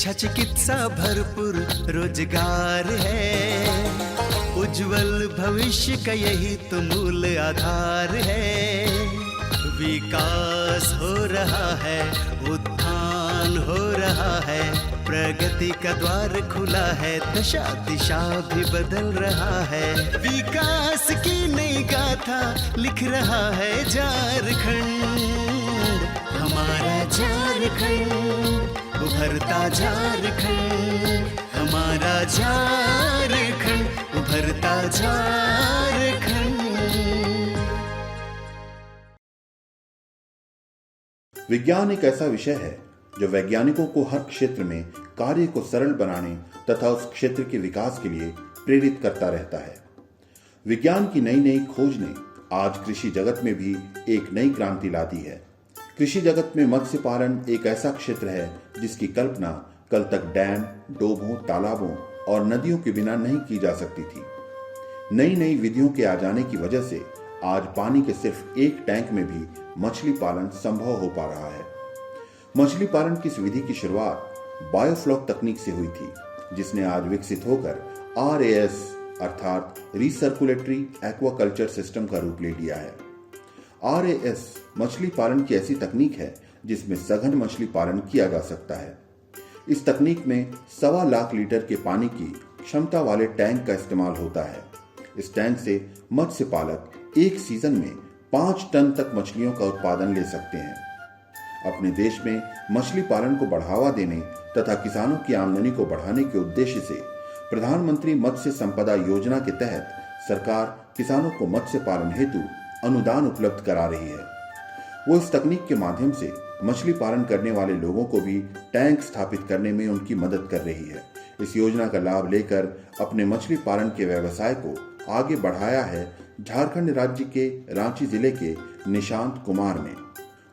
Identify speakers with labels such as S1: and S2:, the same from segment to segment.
S1: शिक्षा चिकित्सा भरपूर रोजगार है, उज्जवल भविष्य का यही तो मूल आधार है। विकास हो रहा है, उत्थान हो रहा है, प्रगति का द्वार खुला है, दशा दिशा भी बदल रहा है। विकास की नई गाथा लिख रहा है झारखंड, हमारा झारखंड, उभरता झारखंड, हमारा झारखंड, उभरता झारखंड।
S2: विज्ञान एक ऐसा विषय है जो वैज्ञानिकों को हर क्षेत्र में कार्य को सरल बनाने तथा उस क्षेत्र के विकास के लिए प्रेरित करता रहता है। विज्ञान की नई नई खोज ने आज कृषि जगत में भी एक नई क्रांति ला दी है। कृषि जगत में मत्स्य पालन एक ऐसा क्षेत्र है जिसकी कल्पना कल तक डैम, डोभों, तालाबों और नदियों के बिना नहीं की जा सकती थी। नई नई विधियों के आ जाने की वजह से आज पानी के सिर्फ एक टैंक में भी मछली पालन संभव हो पा रहा है। मछली पालन की इस विधि की शुरुआत बायोफ्लॉक तकनीक से हुई थी, जिसने आज विकसित होकर RAS अर्थात रिसर्कुलेटरी एक्वाकल्चर सिस्टम का रूप ले लिया है। RAS मछली पालन की ऐसी तकनीक है जिसमें सघन मछली पालन किया जा सकता है। इस तकनीक में 1.25 लाख लीटर के पानी की क्षमता वाले टैंक का इस्तेमाल होता है। इस टैंक से मत्स्य पालक एक सीजन में 5 टन तक मछलियों का उत्पादन ले सकते हैं। अपने देश में मछली पालन को बढ़ावा देने तथा किसानों की आमदनी को बढ़ाने के उद्देश्य से प्रधानमंत्री मत्स्य संपदा योजना के तहत सरकार किसानों को मत्स्य पालन हेतु अनुदान उपलब्ध करा रही है। वो इस तकनीक के माध्यम से मछली पालन करने वाले लोगों को भी टैंक स्थापित करने में उनकी मदद कर रही है। इस योजना का लाभ लेकर अपने मछली पालन के व्यवसाय को आगे बढ़ाया है झारखंड राज्य के रांची जिले के निशांत कुमार ने।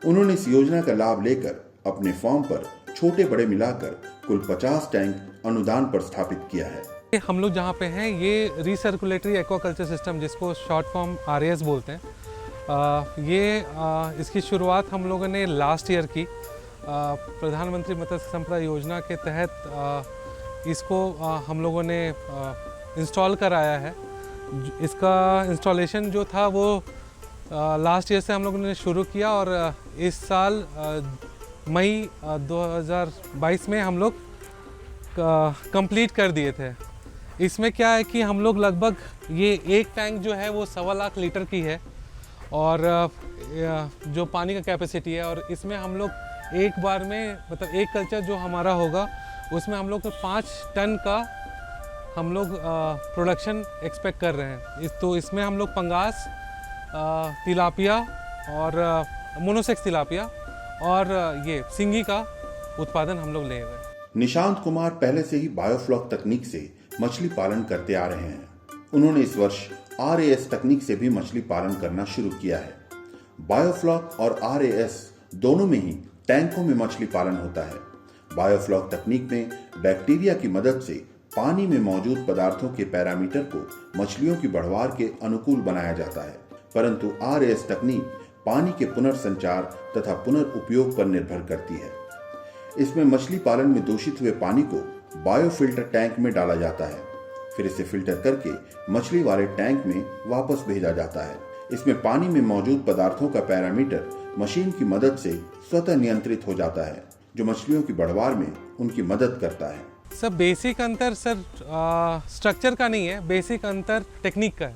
S2: उन्होंने इस योजना का लाभ लेकर अपने फार्म पर छोटे बड़े मिलाकर कुल 50 टैंक अनुदान पर स्थापित किया है।
S3: हम लोग जहाँ पे हैं ये रिसर्कुलेटरी एक्वाकल्चर सिस्टम, जिसको शॉर्ट फॉर्म RAS बोलते हैं, इसकी शुरुआत हम लोगों ने लास्ट ईयर की प्रधानमंत्री मत्स्य संपदा योजना के तहत इसको हम लोगों ने इंस्टॉल कराया है। इसका इंस्टॉलेशन जो था वो लास्ट ईयर से हम लोगों ने शुरू किया और इस साल मई 2022 में हम लोग कंप्लीट कर दिए थे। इसमें क्या है कि हम लोग लगभग ये एक टैंक जो है वो 1.25 लाख लीटर की है और जो पानी का कैपेसिटी है, और इसमें हम लोग एक बार में मतलब एक कल्चर जो हमारा होगा उसमें हम लोग 5 टन का हम लोग प्रोडक्शन एक्सपेक्ट कर रहे हैं। तो इसमें हम लोग पंगास, तिलापिया और मोनोसेक्स तिलापिया और ये सिंगी का उत्पादन हम लोग ले रहे हैं।
S2: निशांत कुमार पहले से ही बायोफ्लॉक तकनीक से मछली पालन करते आ रहे हैं। उन्होंने इस वर्ष RAS तकनीक से भी मछली पालन करना शुरू किया है। बायोफ्लॉक और RAS दोनों में ही टैंकों में मछली पालन होता है। बायोफ्लॉक तकनीक में बैक्टीरिया की मदद से पानी में मौजूद पदार्थों के पैरामीटर को मछलियों की बढ़वार के अनुकूल बनाया जाता है, परंतु RAS तकनीक पानी के पुनर्संचार तथा पुनर्उपयोग पर निर्भर करती है। इसमें मछली पालन में दूषित हुए पानी को बायोफिल्टर टैंक में डाला जाता है, फिर इसे फिल्टर करके मछली वाले टैंक में वापस भेजा जाता है। इसमें पानी में मौजूद पदार्थों का पैरामीटर मशीन की मदद से स्वतः नियंत्रित हो जाता है, जो मछलियों की बढ़वार में उनकी मदद करता है।
S3: सर बेसिक अंतर स्ट्रक्चर का नहीं है, बेसिक अंतर टेक्निक का है।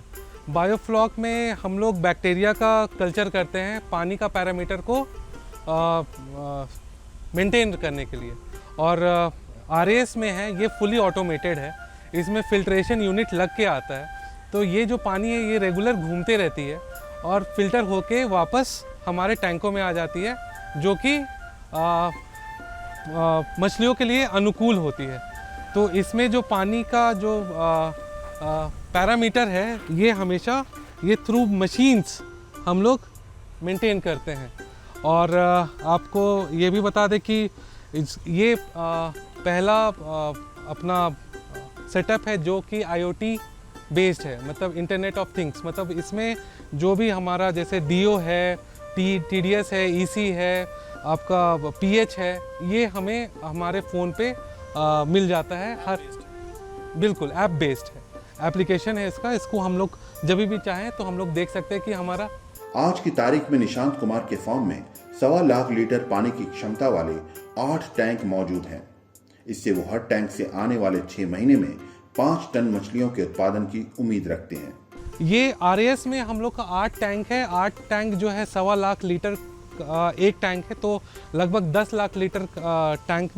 S3: बायोफ्लॉक में हम लोग बैक्टीरिया का कल्चर करते हैं पानी का पैरामीटर को मेंटेन करने के लिए, और RAS में है ये फुली ऑटोमेटेड है। इसमें फिल्ट्रेशन यूनिट लग के आता है, तो ये जो पानी है ये रेगुलर घूमते रहती है और फिल्टर होके वापस हमारे टैंकों में आ जाती है, जो कि मछलियों के लिए अनुकूल होती है। तो इसमें जो पानी का जो पैरामीटर है ये हमेशा ये थ्रू मशीन्स हम लोग मेंटेन करते हैं। और आपको ये भी बता दें कि ये पहला अपना सेटअप है जो कि IoT बेस्ड है, मतलब इंटरनेट ऑफ थिंग्स। मतलब इसमें जो भी हमारा जैसे DO है, TDS है, EC है, आपका pH है, ये हमें हमारे फ़ोन पे मिल जाता है। हर बिल्कुल ऐप बेस्ड है, एप्लीकेशन है इसको हम लोग जब भी चाहें तो हम लोग देख सकते हैं कि हमारा।
S2: आज की तारीख में निशांत कुमार के फार्म में 1.25 लाख लीटर पानी की क्षमता वाले 8 टैंक मौजूद हैं। इससे वो हर टैंक से आने वाले 6 महीने में 5 टन मछलियों के उत्पादन की उम्मीद रखते हैं।
S3: ये RAS में हम लोग का 8 टैंक है। 8 टैंक जो है 1.25 लाख लीटर एक टैंक है, तो लगभग 10 लाख लीटर टैंक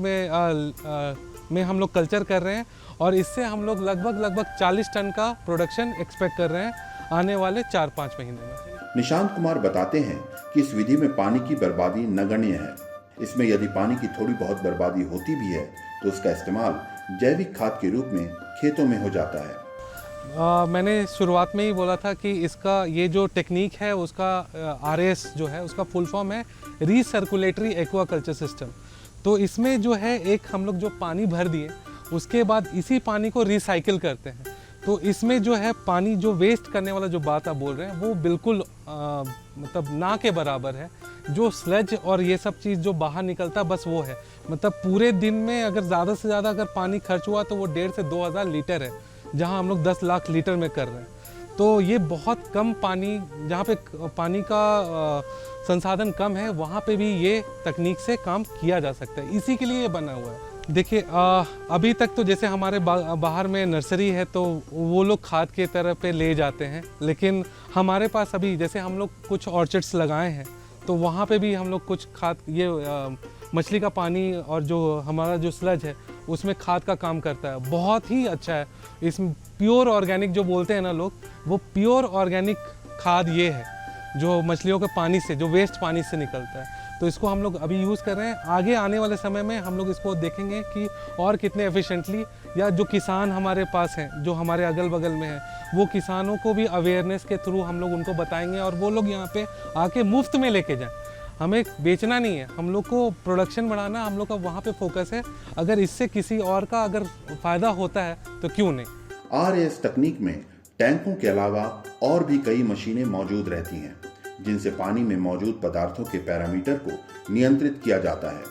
S3: में हम लोग कल्चर कर रहे हैं और इससे हम लोग लगभग 40 टन का प्रोडक्शन एक्सपेक्ट कर रहे हैं आने वाले 4-5 महीने में।
S2: निशांत कुमार बताते हैं कि इस विधि में पानी की बर्बादी नगण्य है। इसमें यदि पानी की थोड़ी बहुत बर्बादी होती भी है तो उसका इस्तेमाल जैविक खाद के रूप में खेतों में हो जाता है।
S3: मैंने शुरुआत में ही बोला था कि इसका ये जो टेक्निक है उसका RAS जो है उसका फुल फॉर्म है रीसर्कुलेटरी एक्वाकल्चर सिस्टम। तो इसमें जो है एक हम लोग जो पानी भर दिए उसके बाद इसी पानी को रिसाइकिल करते हैं। तो इसमें जो है पानी जो वेस्ट करने वाला जो बात आप बोल रहे हैं वो बिल्कुल मतलब ना के बराबर है। जो स्लज और ये सब चीज़ जो बाहर निकलता बस वो है, मतलब पूरे दिन में अगर ज़्यादा से ज़्यादा अगर पानी खर्च हुआ तो वो 1,500 से 2,000 लीटर है, जहाँ हम लोग 10 लाख लीटर में कर रहे हैं। तो ये बहुत कम पानी, जहाँ पे पानी का संसाधन कम है वहाँ पे भी ये तकनीक से काम किया जा सकता है, इसी के लिए ये बना हुआ है। देखिए अभी तक तो जैसे हमारे बाहर में नर्सरी है तो वो लोग खाद के तरफ पे ले जाते हैं, लेकिन हमारे पास अभी जैसे हम लोग कुछ ऑर्चर्ड्स लगाए हैं तो वहाँ पे भी हम लोग कुछ खाद ये मछली का पानी और जो हमारा जो स्लज है उसमें खाद का काम करता है, बहुत ही अच्छा है। इसमें प्योर ऑर्गेनिक जो बोलते हैं ना लोग, वो प्योर ऑर्गेनिक खाद ये है जो मछलियों के पानी से, जो वेस्ट पानी से निकलता है। तो इसको हम लोग अभी यूज़ कर रहे हैं। आगे आने वाले समय में हम लोग इसको देखेंगे कि और कितने एफिशिएंटली, या जो किसान हमारे पास हैं जो हमारे अगल बगल में हैं वो किसानों को भी अवेयरनेस के थ्रू हम लोग उनको बताएंगे और वो लोग यहाँ पे आके मुफ्त में लेके जाएं। हमें बेचना नहीं है, हम लोग को प्रोडक्शन बढ़ाना, हम लोग का वहाँ पे फोकस है। अगर इससे किसी और का अगर फ़ायदा होता है तो क्यों नहीं।
S2: RAS तकनीक में टैंकों के अलावा और भी कई मशीनें मौजूद रहती हैं जिनसे पानी में मौजूद पदार्थों के पैरामीटर को नियंत्रित किया जाता है।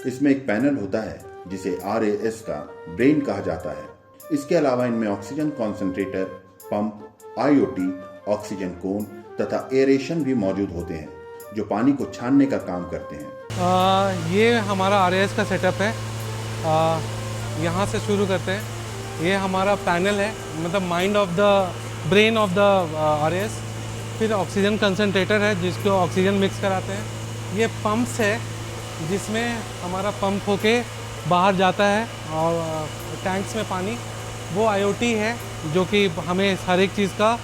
S2: इसमें एक पैनल होता है जिसे RAS का ब्रेन कहा जाता है। इसके अलावा इनमें oxygen concentrator, pump, IoT, oxygen cone तथा एरेशन भी मौजूद होते हैं जो पानी को छानने का काम करते हैं।
S3: ये हमारा RAS का सेटअप है। यहाँ से शुरू करते हैं। ये हमारा पैनल है, मतलब mind of the brain of the RAS। फिर ऑक्सीजन कंसनट्रेटर है जिसको ऑक्सीजन मिक्स कराते हैं। ये पंप्स है जिसमें हमारा पंप होके बाहर जाता है और टैंक्स में पानी, वो IoT है जो कि हमें हर एक चीज़ का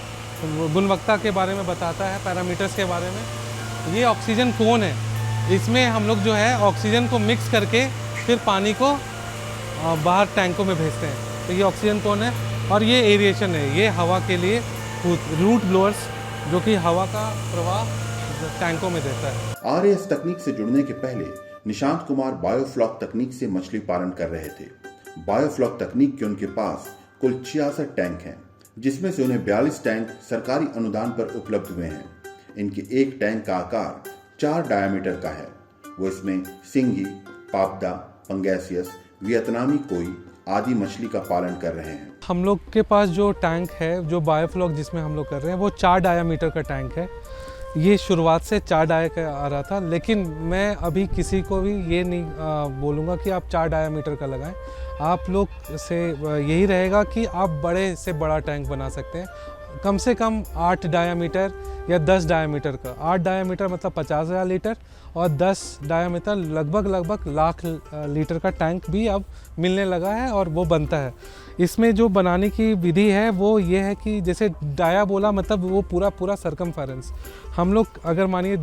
S3: गुणवत्ता के बारे में बताता है, पैरामीटर्स के बारे में। ये ऑक्सीजन कोन है, इसमें हम लोग जो है ऑक्सीजन को मिक्स करके फिर पानी को बाहर टैंकों में भेजते हैं। तो ये ऑक्सीजन कोन है और ये एरिएशन है, ये हवा के लिए रूट ब्लोअर्स जो कि हवा का प्रवाह टैंकों में देता है।
S2: RAS तकनीक से जुड़ने के पहले निशांत कुमार बायोफ्लॉक तकनीक से मछली पालन कर रहे थे। बायोफ्लॉक तकनीक के उनके पास कुल 66 टैंक हैं, जिसमें से उन्हें 42 टैंक सरकारी अनुदान पर उपलब्ध हुए हैं। इनके एक टैंक का आकार 4 डायामीटर का है। वो इसमें सिंगी, पापदा, पंगैसियस, वियतनामी कोई आदि मछली का पालन कर रहे हैं।
S3: हम लोग के पास जो टैंक है, जो बायोफ्लॉक जिसमें हम लोग कर रहे हैं, वो 4 डायामीटर का टैंक है। ये शुरुआत से 4 डाया का आ रहा था, लेकिन मैं अभी किसी को भी ये नहीं बोलूँगा कि आप 4 डायामीटर का लगाएं। आप लोग से यही रहेगा कि आप बड़े से बड़ा टैंक बना सकते हैं, कम से कम 8 डायामीटर या 10 डायामीटर का। 8 डायामीटर मतलब 50,000 लीटर और 10 डायामीटर लगभग लाख लीटर का टैंक भी अब मिलने लगा है और वो बनता है। इसमें जो बनाने की विधि है वो ये है कि जैसे डाया बोला मतलब वो पूरा सर्कमफेरेंस। हम लोग अगर मानिए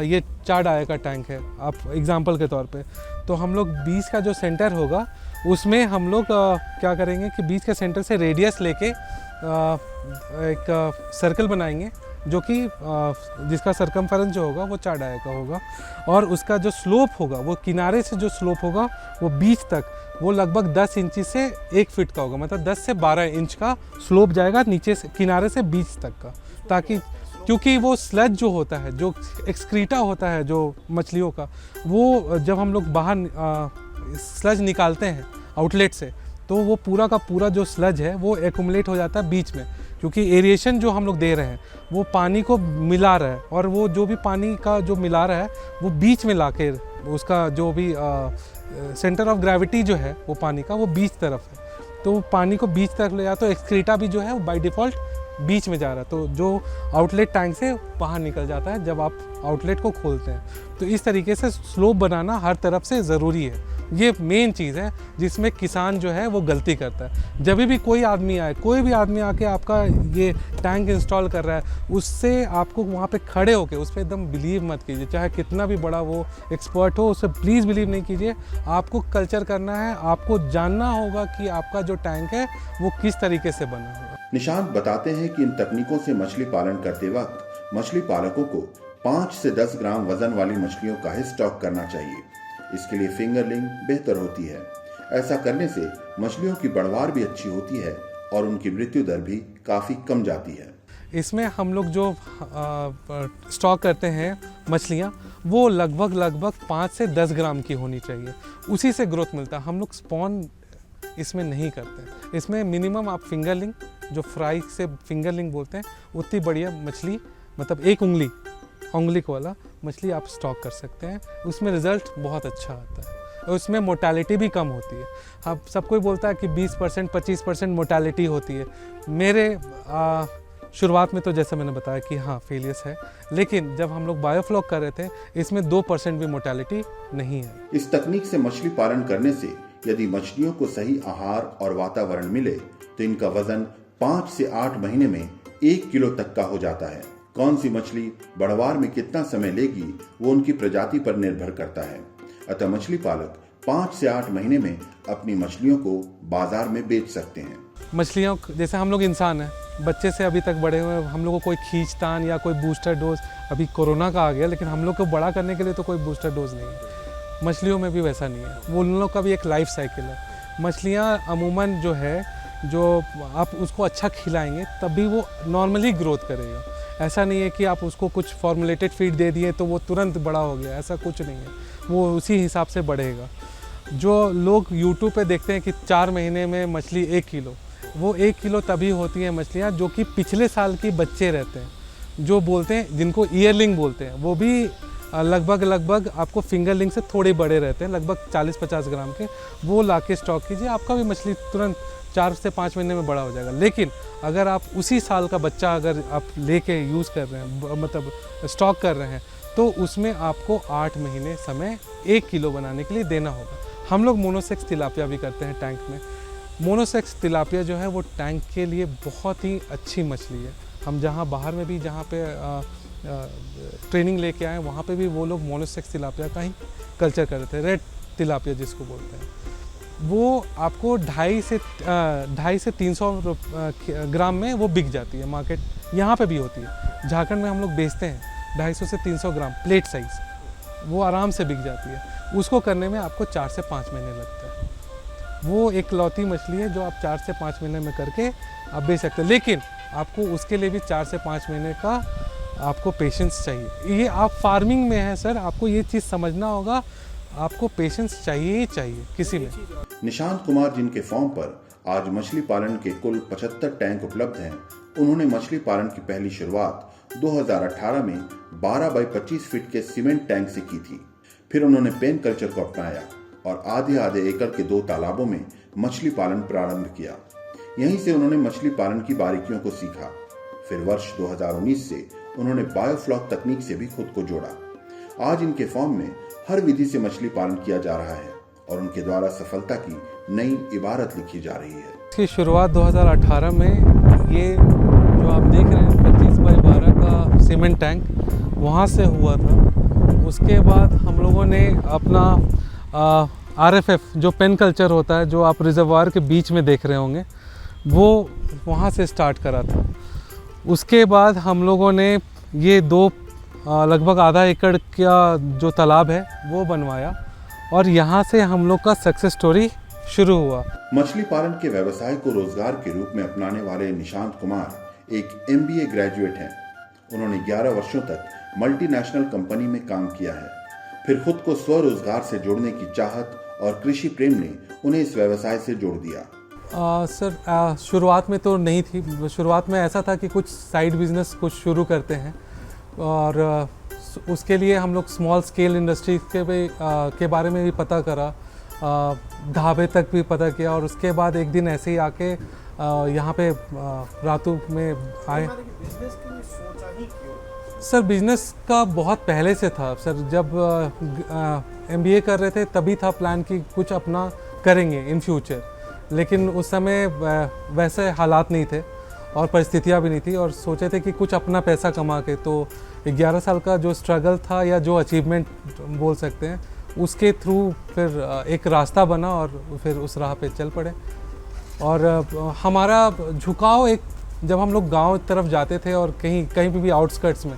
S3: ये 4 डाया का टैंक है, आप एग्जांपल के तौर पे, तो हम लोग बीच का जो सेंटर होगा उसमें हम लोग क्या करेंगे कि बीच के सेंटर से रेडियस लेके एक सर्कल बनाएंगे जो कि जिसका सरकमफेरेंस जो होगा वो 4 डाया का होगा, और उसका जो स्लोप होगा वो किनारे से जो स्लोप होगा वो बीच तक वो लगभग 10 इंची से 1 फीट का होगा, मतलब 10 से 12 इंच का स्लोप जाएगा नीचे से, किनारे से बीच तक का। ताकि क्योंकि वो स्लज जो होता है, जो एक्सक्रीटा होता है जो मछलियों का, वो जब हम लोग बाहर स्लज निकालते हैं आउटलेट से, तो वो पूरा का पूरा जो स्लज है वो एक्यूमुलेट हो जाता है बीच में, क्योंकि एरिएशन जो हम लोग दे रहे हैं वो पानी को मिला रहा है, और वो जो भी पानी का जो मिला रहा है वो बीच में लाके उसका जो भी सेंटर ऑफ ग्रेविटी जो है वो पानी का वो बीच तरफ है, तो पानी को बीच तरफ ले जाता, तो एक्सक्रीटा भी जो है वो बाय डिफ़ॉल्ट बीच में जा रहा है, तो जो आउटलेट टैंक से बाहर निकल जाता है जब आप आउटलेट को खोलते हैं। तो इस तरीके से स्लोप बनाना हर तरफ से ज़रूरी है। ये मेन चीज़ है जिसमें किसान जो है वो गलती करता है। जब भी कोई आदमी आए, कोई भी आदमी आके आपका ये टैंक इंस्टॉल कर रहा है, उससे आपको वहाँ पे खड़े होके उस पर एकदम बिलीव मत कीजिए, चाहे कितना भी बड़ा वो एक्सपर्ट हो, उससे प्लीज़ बिलीव नहीं कीजिए। आपको कल्चर करना है, आपको जानना होगा कि आपका जो टैंक है वो किस तरीके से बना होगा।
S2: निशांत बताते हैं कि इन तकनीकों से मछली पालन करते वक्त मछली पालकों को 5 से 10 ग्राम वजन वाली मछलियों का ही स्टॉक करना चाहिए। इसके लिए फिंगरलिंग बेहतर होती है। ऐसा करने से मछलियों की बढ़वार भी अच्छी होती है और उनकी मृत्यु दर भी काफ़ी कम जाती है।
S3: इसमें हम लोग जो स्टॉक करते हैं मछलियाँ, वो लगभग 5 से 10 ग्राम की होनी चाहिए, उसी से ग्रोथ मिलता है। हम लोग स्पॉन इसमें नहीं करते। इसमें मिनिमम आप फिंगरलिंग, जो फ्राई से फिंगरलिंग बोलते हैं, उतनी बढ़िया मछली, मतलब एक उंगली को वाला मछली आप स्टॉक कर सकते हैं। उसमें रिज़ल्ट बहुत अच्छा आता है और उसमें मोर्टेलिटी भी कम होती है। अब सब कोई बोलता है कि 20% 25% मोर्टेलिटी होती है। मेरे शुरुआत में तो जैसे मैंने बताया कि हाँ फेलियर्स है, लेकिन जब हम लोग बायोफ्लॉक कर रहे थे इसमें 2% भी मोर्टेलिटी नहीं है।
S2: इस तकनीक से मछली पालन करने से यदि मछलियों को सही आहार और वातावरण मिले तो इनका वजन 5 से 8 महीने में 1 किलो तक का हो जाता है। कौन सी मछली बढ़वार में कितना समय लेगी वो उनकी प्रजाति पर निर्भर करता है। अतः मछली पालक 5 से 8 महीने में अपनी मछलियों को बाजार में बेच सकते हैं।
S3: मछलियों जैसे हम लोग इंसान हैं, बच्चे से अभी तक बड़े हुए, हम लोग को कोई खींचतान या कोई बूस्टर डोज, अभी कोरोना का आ गया, लेकिन हम लोग को बड़ा करने के लिए तो कोई बूस्टर डोज नहीं है। मछलियों में भी वैसा नहीं है, वो उन लोग का भी एक लाइफ साइकिल है। मछलियाँ अमूमन जो है, जो आप उसको अच्छा खिलाएंगे तभी वो नॉर्मली ग्रोथ करेगा। ऐसा नहीं है कि आप उसको कुछ फॉर्मुलेटेड फीड दे दिए तो वो तुरंत बड़ा हो गया, ऐसा कुछ नहीं है, वो उसी हिसाब से बढ़ेगा। जो लोग YouTube पे देखते हैं कि 4 महीने में मछली 1 किलो, वो 1 किलो तभी होती है मछलियाँ जो कि पिछले साल के बच्चे रहते हैं, जो बोलते हैं, जिनको ईयरलिंग बोलते हैं, वो भी लगभग आपको फिंगरलिंग से थोड़े बड़े रहते हैं, लगभग 40-50 ग्राम के। वो लाके स्टॉक कीजिए, आपका भी मछली तुरंत 4 से 5 महीने में बड़ा हो जाएगा। लेकिन अगर आप उसी साल का बच्चा अगर आप लेके यूज़ कर रहे हैं, मतलब स्टॉक कर रहे हैं, तो उसमें आपको 8 महीने समय 1 किलो बनाने के लिए देना होगा। हम लोग मोनोसेक्स तिलापिया भी करते हैं टैंक में। मोनोसेक्स तिलापिया जो है वो टैंक के लिए बहुत ही अच्छी मछली है। हम जहाँ बाहर में भी जहाँ पे ट्रेनिंग लेके आए, वहाँ पे भी वो लोग मोनोसेक्स तिलापिया का ही कल्चर कर रहे थे, रेड तिलापिया जिसको बोलते हैं। वो आपको 250 से 300 ग्राम में वो बिक जाती है। मार्केट यहाँ पे भी होती है, झारखंड में हम लोग बेचते हैं 250 से 300 ग्राम प्लेट साइज़, वो आराम से बिक जाती है। उसको करने में आपको 4 से 5 महीने लगता है। वो एक लौती मछली है जो आप 4 से 5 महीने में करके आप बेच सकते हैं, लेकिन आपको उसके लिए भी 4 से 5 महीने का आपको पेशेंस चाहिए। ये आप फार्मिंग में है सर, आपको ये चीज़ समझना होगा, आपको पेशेंस चाहिए ही चाहिए किसी में।
S2: निशांत कुमार जिनके फॉर्म पर आज मछली पालन के कुल 75 टैंक उपलब्ध हैं, उन्होंने मछली पालन की पहली शुरुआत 2018 में 12 बाई 25 फीट के सीमेंट टैंक से की थी। फिर उन्होंने पेन कल्चर को अपनाया और आधे एकड़ के 2 तालाबों में मछली पालन प्रारंभ किया। यहीं से उन्होंने मछली पालन की बारीकियों को सीखा। फिर वर्ष 2019 से उन्होंने बायोफ्लॉक तकनीक से भी खुद को जोड़ा। आज इनके फॉर्म में हर विधि से मछली पालन किया जा रहा है और उनके द्वारा सफलता की नई इबारत लिखी जा रही है।
S3: इसकी शुरुआत 2018 में, ये जो आप देख रहे हैं 25 बाई 12 का सीमेंट टैंक, वहाँ से हुआ था। उसके बाद हम लोगों ने अपना RFF जो पेन कल्चर होता है, जो आप रिजर्वायर के बीच में देख रहे होंगे, वो वहाँ से स्टार्ट करा था। उसके बाद हम लोगों ने ये 2 लगभग आधा एकड़ का जो तालाब है वो बनवाया और यहाँ से हम लोग का सक्सेस स्टोरी शुरू हुआ।
S2: मछली पालन के व्यवसाय को रोजगार के रूप में अपनाने वाले निशांत कुमार एक MBA ग्रेजुएट हैं। उन्होंने 11 वर्षों तक मल्टीनेशनल कंपनी में काम किया है। फिर खुद को स्वरोजगार से जोड़ने की चाहत और कृषि प्रेम ने उन्हें इस व्यवसाय से जोड़ दिया।
S3: सर शुरुआत में तो नहीं थी। शुरुआत में ऐसा था कि कुछ साइड बिजनेस कुछ शुरू करते हैं और उसके लिए हम लोग स्मॉल स्केल इंडस्ट्री के बारे में भी पता करा, ढाबे तक भी पता किया और उसके बाद एक दिन ऐसे ही आके यहाँ पे रातू में आए। सर बिजनेस का बहुत पहले से था सर, जब MBA कर रहे थे तभी था प्लान कि कुछ अपना करेंगे इन फ्यूचर, लेकिन उस समय वैसे हालात नहीं थे और परिस्थितियाँ भी नहीं थी और सोचे थे कि कुछ अपना पैसा कमा के। तो 11 साल का जो स्ट्रगल था या जो अचीवमेंट बोल सकते हैं उसके थ्रू फिर एक रास्ता बना और फिर उस राह पे चल पड़े। और हमारा झुकाव एक जब हम लोग गांव तरफ जाते थे और कहीं पे भी आउटस्कर्ट्स में,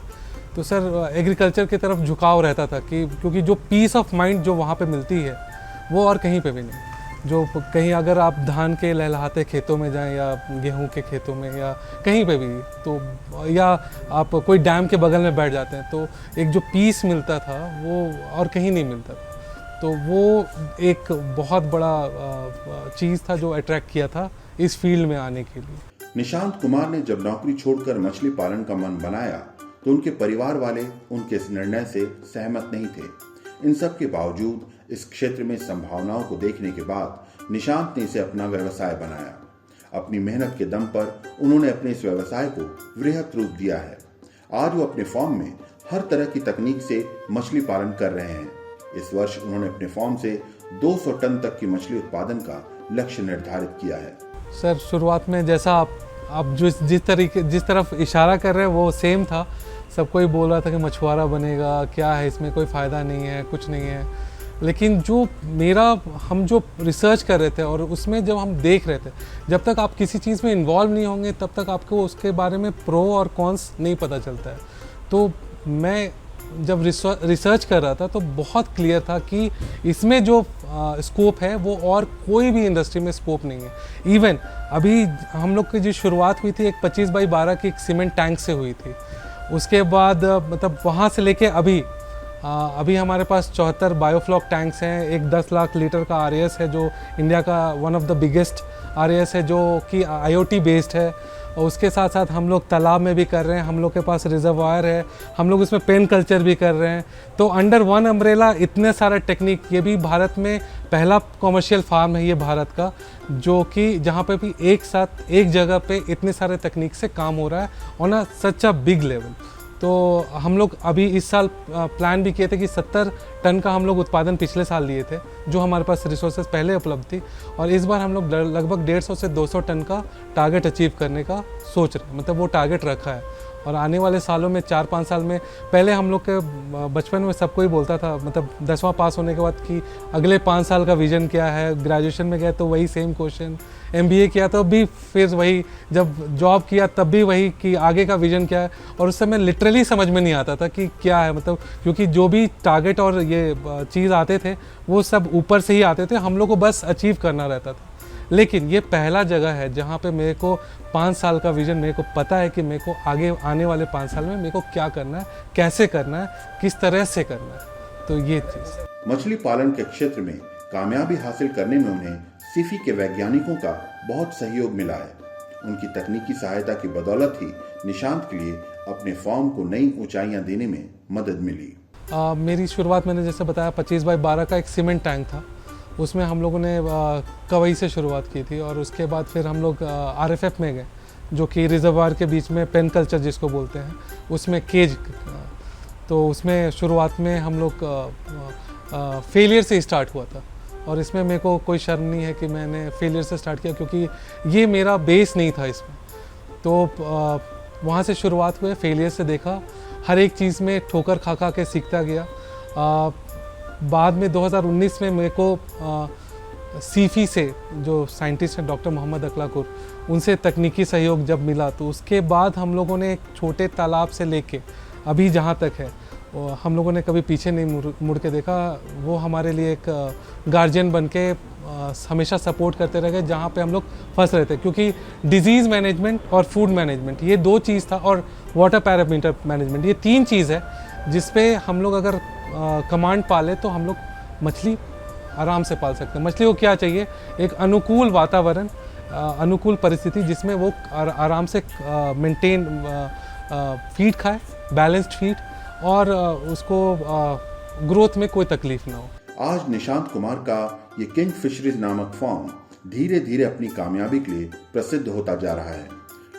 S3: तो सर एग्रीकल्चर की तरफ झुकाव रहता था कि क्योंकि जो पीस ऑफ माइंड जो वहाँ पे मिलती है वो और कहीं पे भी नहीं। जो कहीं अगर आप धान के लहलहाते खेतों में जाएं या गेहूं के खेतों में या कहीं पे भी, तो या आप कोई डैम के बगल में बैठ जाते हैं, तो एक जो पीस मिलता था वो और कहीं नहीं मिलता था। तो वो एक बहुत बड़ा चीज़ था जो अट्रैक्ट किया था इस फील्ड में आने के लिए।
S2: निशांत कुमार ने जब नौकरी छोड़कर मछली पालन का मन बनाया तो उनके परिवार वाले उनके इस निर्णय से सहमत नहीं थे। इन सब के बावजूद इस क्षेत्र में संभावनाओं को देखने के बाद निशांत ने इसे अपना व्यवसाय बनाया। अपनी मेहनत के दम पर उन्होंने अपने इस व्यवसाय को वृहत रूप दिया है। आज वो अपने फार्म में हर तरह की तकनीक से मछली पालन कर रहे हैं। इस वर्ष उन्होंने अपने फार्म से 200 टन तक की मछली उत्पादन का लक्ष्य निर्धारित किया है।
S3: सर शुरुआत में जैसा आप जिस तरफ इशारा कर रहे हैं वो सेम था। सब कोई बोल रहा था कि मछुआरा बनेगा, क्या है इसमें, कोई फ़ायदा नहीं है, कुछ नहीं है। लेकिन हम जो रिसर्च कर रहे थे और उसमें जब हम देख रहे थे, जब तक आप किसी चीज़ में इन्वॉल्व नहीं होंगे तब तक आपको उसके बारे में प्रो और कॉन्स नहीं पता चलता है। तो मैं जब रिसर्च कर रहा था तो बहुत क्लियर था कि इसमें जो स्कोप है वो और कोई भी इंडस्ट्री में स्कोप नहीं है। इवन अभी हम लोग की जो शुरुआत हुई थी एक 25 बाई 12 की एक सीमेंट टैंक से हुई थी। उसके बाद मतलब वहाँ से लेके अभी हमारे पास 74 बायोफ्लॉक टैंक्स हैं। एक 10 लाख लीटर का RAS है जो इंडिया का one of the biggest RAS है जो कि IoT बेस्ड है। और उसके साथ साथ हम लोग तालाब में भी कर रहे हैं, हम लोग के पास रिजर्वायर है, हम लोग उसमें पेन कल्चर भी कर रहे हैं। तो अंडर वन अम्ब्रेला इतने सारे टेक्निक, ये भी भारत में पहला कॉमर्शियल फार्म है ये भारत का, जो कि जहाँ पे भी एक साथ एक जगह पे इतने सारे तकनीक से काम हो रहा है on a such a big level. तो हम लोग अभी इस साल प्लान भी किए थे कि 70 टन का हम लोग उत्पादन पिछले साल लिए थे, जो हमारे पास रिसोर्सेज पहले उपलब्ध थी, और इस बार हम लोग लगभग 150 से 200 टन का टारगेट अचीव करने का सोच रहे हैं। मतलब वो टारगेट रखा है और आने वाले सालों में 4-5 साल में, पहले हम लोग के बचपन में सबको ही बोलता था, मतलब 10वां पास होने के बाद कि अगले 5 साल का विज़न क्या है। ग्रेजुएशन में गए तो वही सेम क्वेश्चन, MBA किया तो भी फिर वही, जब जॉब किया तब भी वही कि आगे का विज़न क्या है। और उस समय लिटरली समझ में नहीं आता था कि क्या है, मतलब क्योंकि जो भी टारगेट और ये चीज़ आते थे वो सब ऊपर से ही आते थे, हम लोग को बस अचीव करना रहता था। लेकिन ये पहला जगह है जहाँ पे मेरे को 5 साल का विज़न, मेरे को पता है कि मेरे को आगे आने वाले 5 साल में मेरे को क्या करना है, कैसे करना है, किस तरह से करना है। तो ये चीज़
S2: मछली पालन के क्षेत्र में कामयाबी हासिल करने में उन्हें सिफी के वैज्ञानिकों का बहुत सहयोग मिला है। उनकी तकनीकी सहायता की बदौलत ही निशांत के लिए अपने फार्म को नई ऊंचाइयां देने में मदद मिली।
S3: मेरी शुरुआत मैंने जैसे बताया 25 बाई 12 का एक सीमेंट टैंक था। उसमें हम लोगों ने कवई से शुरुआत की थी और उसके बाद फिर हम लोग RFF में गए, जो कि रिजर्वायर के बीच में पेन कल्चर जिसको बोलते हैं, उसमें केज। तो उसमें शुरुआत में हम लोग फेलियर से स्टार्ट हुआ था और इसमें मेरे को कोई शर्म नहीं है कि मैंने फेलियर से स्टार्ट किया, क्योंकि ये मेरा बेस नहीं था इसमें। तो वहाँ से शुरुआत हुई, फेलियर से देखा, हर एक चीज़ में ठोकर खा खा के सीखता गया। बाद में 2019 में मेरे को सीफी से जो साइंटिस्ट हैं डॉक्टर मोहम्मद अकलाकुर, उनसे तकनीकी सहयोग जब मिला, तो उसके बाद हम लोगों ने एक छोटे तालाब से लेके अभी जहाँ तक है हम लोगों ने कभी पीछे नहीं मुड़ के देखा। वो हमारे लिए एक गार्जियन बन के हमेशा सपोर्ट करते रह गए जहाँ पे हम लोग फंस रहे थे, क्योंकि डिजीज़ मैनेजमेंट और फूड मैनेजमेंट ये 2 चीज़ था, और वाटर पैरामीटर मैनेजमेंट ये 3 चीज़ है जिस पे हम लोग अगर कमांड पाले तो हम लोग मछली आराम से पाल सकते हैं। मछली को क्या चाहिए, एक अनुकूल वातावरण, अनुकूल परिस्थिति जिसमें वो आराम से मेंटेन फीड खाए, बैलेंस्ड फीड, और उसको ग्रोथ में कोई तकलीफ ना हो।
S2: आज निशांत कुमार का ये किंग फिशरीज नामक फार्म धीरे धीरे अपनी कामयाबी के लिए प्रसिद्ध होता जा रहा है।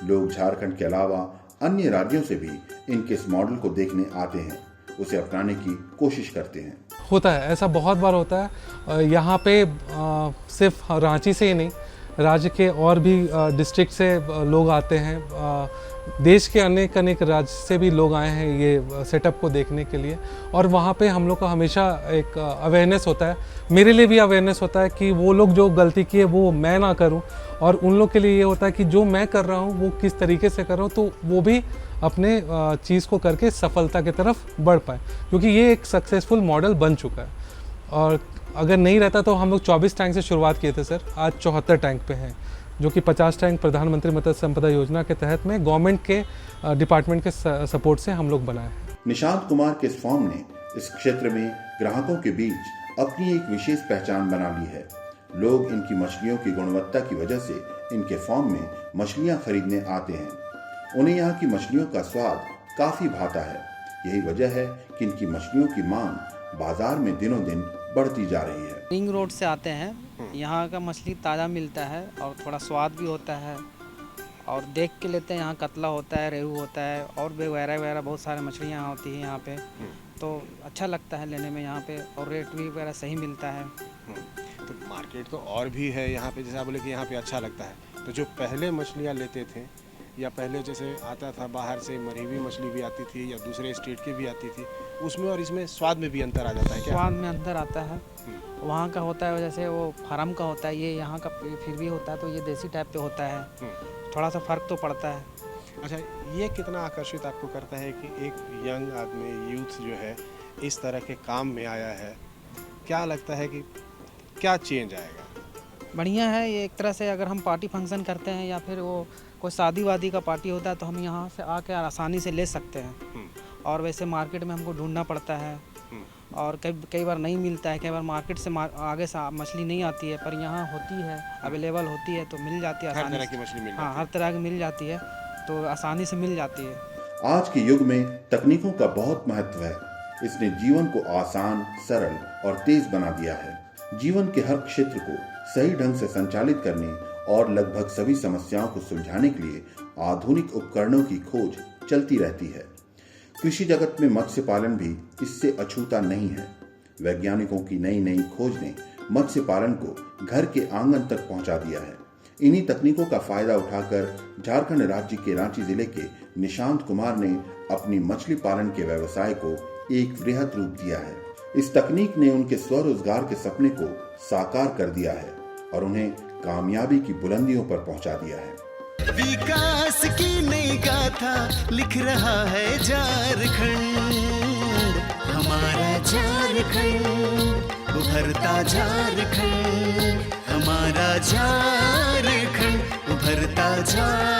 S2: लोग झारखंड के अलावा अन्य राज्यों से भी इनके इस मॉडल को देखने आते हैं, उसे अपनाने की कोशिश करते हैं।
S3: होता है, ऐसा बहुत बार होता है। यहाँ पे सिर्फ रांची से ही नहीं, राज्य के और भी डिस्ट्रिक्ट से लोग आते हैं। देश के अनेक राज्य से भी लोग आए हैं ये सेटअप को देखने के लिए, और वहाँ पे हम लोग का हमेशा एक अवेयरनेस होता है। मेरे लिए भी अवेयरनेस होता है कि वो लोग जो गलती किए वो मैं ना करूँ, और उन लोग के लिए ये होता है कि जो मैं कर रहा हूँ वो किस तरीके से कर रहा हूँ, तो वो भी अपने चीज़ को करके सफलता की तरफ बढ़ पाए, क्योंकि ये एक सक्सेसफुल मॉडल बन चुका है। और अगर नहीं रहता तो हम लोग 24 टैंक से शुरुआत किए थे सर, आज 74 टैंक पे हैं, जो कि 50 टैंक प्रधानमंत्री मत्स्य संपदा योजना के तहत में गवर्नमेंट के डिपार्टमेंट के सपोर्ट से हम लोग बनाए हैं।
S2: निशांत कुमार के इस फॉर्म ने इस क्षेत्र में ग्राहकों के बीच अपनी एक विशेष पहचान बना ली है। लोग इनकी मछलियों की गुणवत्ता की वजह से इनके फॉर्म में मछलियां खरीदने आते हैं। उन्हें यहाँ की मछलियों का स्वाद काफी भाता है। यही वजह है कि इनकी मछलियों की मांग बाजार में दिनों दिन बढ़ती जा रही है।
S4: रिंग रोड से आते हैं, यहाँ का मछली ताज़ा मिलता है और थोड़ा स्वाद भी होता है, और देख के लेते हैं। यहाँ कतला होता है, रेहू होता है, और भी वगैरह वगैरह बहुत सारे मछलियाँ होती हैं यहाँ पे, तो अच्छा लगता है लेने में यहाँ पे, और रेट भी वगैरह सही मिलता है।
S5: तो मार्केट तो और भी है यहाँ पे, जैसे आप बोले कि यहाँ पे अच्छा लगता है। तो जो पहले मछलियाँ लेते थे, या पहले जैसे आता था बाहर से मरीवी मछली भी आती थी या दूसरे स्टेट की भी आती थी, उसमें और इसमें स्वाद में भी अंतर आ जाता है क्या?
S4: स्वाद में अंतर आता है। वहाँ का होता है जैसे वो फार्म का होता है, ये यहाँ का फिर भी होता है, तो ये देसी टाइप पे होता है, थोड़ा सा फ़र्क तो पड़ता है।
S5: अच्छा, ये कितना आकर्षित आपको करता है कि एक यंग आदमी, यूथ जो है इस तरह के काम में आया है? क्या लगता है कि क्या चेंज आएगा?
S4: बढ़िया है ये एक तरह से। अगर हम पार्टी फंक्शन करते हैं या फिर वो कोई शादी वादी का पार्टी होता है, तो हम यहाँ से आके आसानी से ले सकते हैं। और वैसे मार्केट में हमको ढूंढना पड़ता है, और कई बार नहीं मिलता है, कई बार मार्केट से आगे से मछली नहीं आती है, पर यहाँ होती है, अवेलेबल होती है, तो मिल जाती है आसानी से।
S5: हर तरह की मछली मिल जाती है।
S4: हाँ, हर तरह की मिल जाती है, तो आसानी से मिल जाती है।
S2: आज के युग में तकनीकों का बहुत महत्व है। इसने जीवन को आसान, सरल और तेज बना दिया है। जीवन के हर क्षेत्र को सही ढंग से संचालित करने और लगभग सभी समस्याओं को सुलझाने के लिए आधुनिक उपकरणों की खोज चलती रहती है। कृषि जगत में मत्स्य पालन भी इससे अछूता नहीं है। वैज्ञानिकों की नई नई खोज ने मत्स्य पालन को घर के आंगन तक पहुंचा दिया है। इन्हीं तकनीकों का फायदा उठाकर झारखंड राज्य के रांची जिले के निशांत कुमार ने अपनी मछली पालन के व्यवसाय को एक वृहद रूप दिया है। इस तकनीक ने उनके स्वरोजगार के सपने को साकार कर दिया है और उन्हें कामयाबी की बुलंदियों पर पहुंचा दिया है।
S1: विकास की नई गाथा लिख रहा है झारखंड, हमारा झारखंड, उभरता झारखंड, हमारा झारखंड, उभरता झारखंड।